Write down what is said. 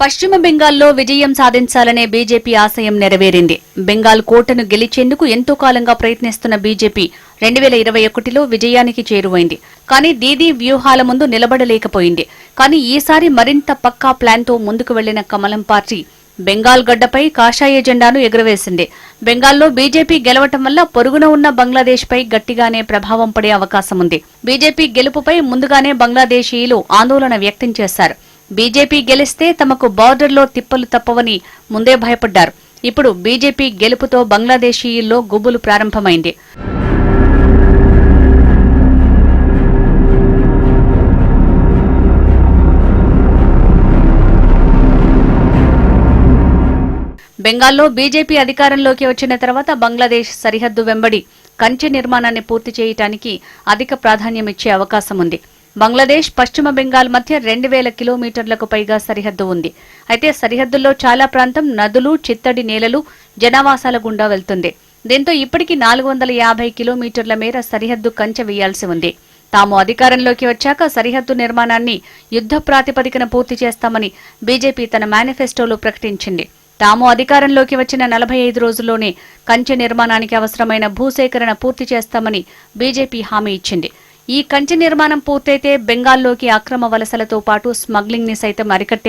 పశ్చిమ బెంగాల్లో విజయం సాధించాలనే బీజేపీ ఆశయం నెరవేరింది. బెంగాల్ కోటను గెలిచేందుకు ఎంతో కాలంగా ప్రయత్నిస్తున్న బీజేపీ 2021లో విజయానికి చేరువైంది. కానీ దీదీ వ్యూహాల ముందు నిలబడలేకపోయింది. కానీ ఈసారి మరింత పక్కా ప్లాన్తో ముందుకు వెళ్లిన కమలం పార్టీ బెంగాల్ గడ్డపై కాషాయ జెండాను ఎగురవేసింది. బెంగాల్లో బీజేపీ గెలవటం వల్ల పొరుగున ఉన్న బంగ్లాదేశ్పై గట్టిగానే ప్రభావం పడే అవకాశం ఉంది. బీజేపీ గెలుపుపై ముందుగానే బంగ్లాదేశీయులు ఆందోళన వ్యక్తం చేశారు. బీజేపీ గెలిస్తే తమకు బార్డర్లో తిప్పలు తప్పవని ముందే భయపడ్డారు. ఇప్పుడు బీజేపీ గెలుపుతో బంగ్లాదేశీయుల్లో గుబులు ప్రారంభమైంది. బెంగాల్లో బీజేపీ అధికారంలోకి వచ్చిన తర్వాత బంగ్లాదేశ్ సరిహద్దు వెంబడి కంచె నిర్మాణాన్ని పూర్తి చేయడానికి అధిక ప్రాధాన్యమిచ్చే అవకాశం ఉంది. బంగ్లాదేశ్ పశ్చిమ బెంగాల్ మధ్య 2000 కిలోమీటర్లకు పైగా సరిహద్దు ఉంది. అయితే సరిహద్దుల్లో చాలా ప్రాంతం నదులు, చిత్తడి నేలలు, జనావాసాల గుండా వెళ్తుంది. దీంతో ఇప్పటికీ 450 కిలోమీటర్ల మేర సరిహద్దు కంచె వేయాల్సి ఉంది. తాము అధికారంలోకి వచ్చాక సరిహద్దు నిర్మాణాన్ని యుద్ధ ప్రాతిపదికన పూర్తి చేస్తామని బీజేపీ తన మేనిఫెస్టోలో ప్రకటించింది. తాము అధికారంలోకి వచ్చిన 45 రోజుల్లోనే కంచె నిర్మాణానికి అవసరమైన భూసేకరణ పూర్తి చేస్తామని బీజేపీ హామీ ఇచ్చింది. ఈ కంచె నిర్మాణం పూర్తయితే బెంగాల్లోకి అక్రమ వలసలతో పాటు స్మగ్లింగ్ ని సైతం అరికట్టే